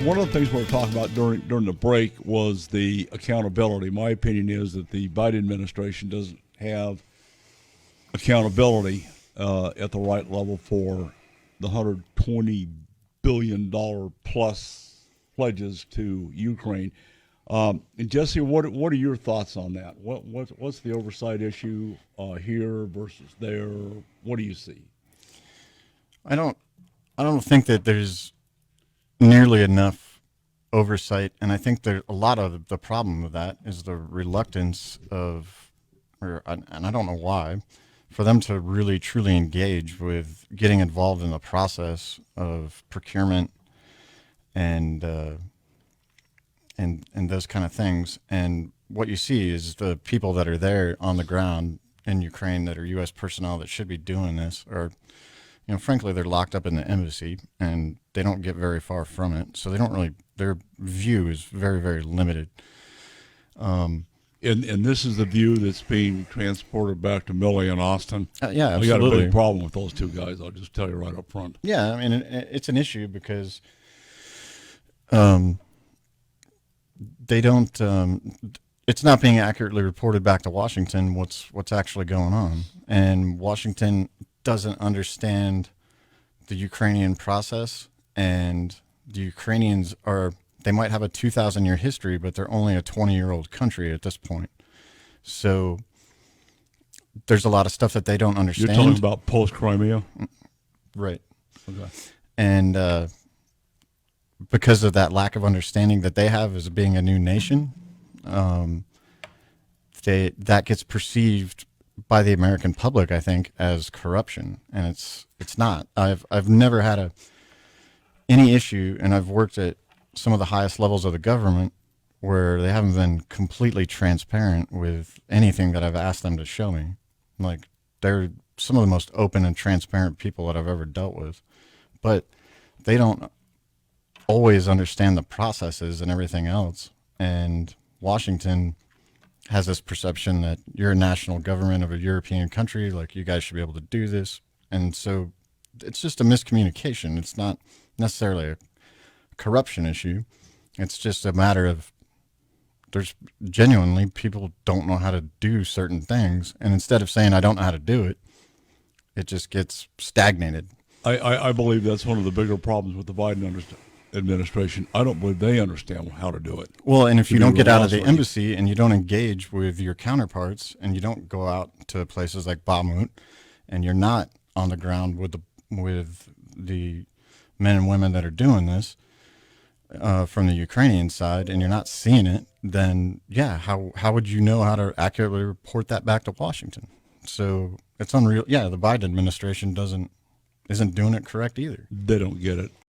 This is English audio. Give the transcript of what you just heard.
one of the things we were talking about during the break was the accountability. My opinion is that the Biden administration doesn't have accountability at the right level for the $120 billion plus pledges to Ukraine. And Jesse, what are your thoughts on that? What's the oversight issue here versus there? What do you see? I don't think that there's nearly enough oversight, and I think there a lot of the problem with that is the reluctance of, and I don't know why, for them to really truly engage with getting involved in the process of procurement and those kind of things. And what you see is the people that are there on the ground in Ukraine that are U.S. personnel that should be doing this are, frankly, they're locked up in the embassy and they don't get very far from it. So they don't really, their view is very, very limited. And this is the view that's being transported back to Millie and Austin. Yeah, absolutely. We got a big problem with those two guys. I'll just tell you right up front. Yeah, I mean, it's an issue because they don't. It's not being accurately reported back to Washington what's actually going on, and Washington doesn't understand the Ukrainian process, and the Ukrainians they might have a 2,000-year history, but they're only a 20-year-old country at this point. So there's a lot of stuff that they don't understand. You're talking about post-Crimea? Right. Okay. And because of that lack of understanding that they have as being a new nation, that gets perceived by the American public, I think, as corruption, and it's not. I've never had any issue, and I've worked at some of the highest levels of the government where they haven't been completely transparent with anything that I've asked them to show me. Like, they're some of the most open and transparent people that I've ever dealt with, but they don't always understand the processes and everything else. And Washington has this perception that you're a national government of a European country, like you guys should be able to do this. And so it's just a miscommunication. It's not necessarily a corruption issue. It's just a matter of there's genuinely people don't know how to do certain things. And instead of saying, I don't know how to do it, it just gets stagnated. I believe that's one of the bigger problems with the Biden administration. I don't believe they understand how to do it. Well, and if you don't get out of the embassy and you don't engage with your counterparts and you don't go out to places like Bakhmut and you're not on the ground with the men and women that are doing this from the Ukrainian side, and you're not seeing it, then yeah, how would you know how to accurately report that back to Washington? So it's unreal. Yeah, the Biden administration isn't doing it correct either. They don't get it.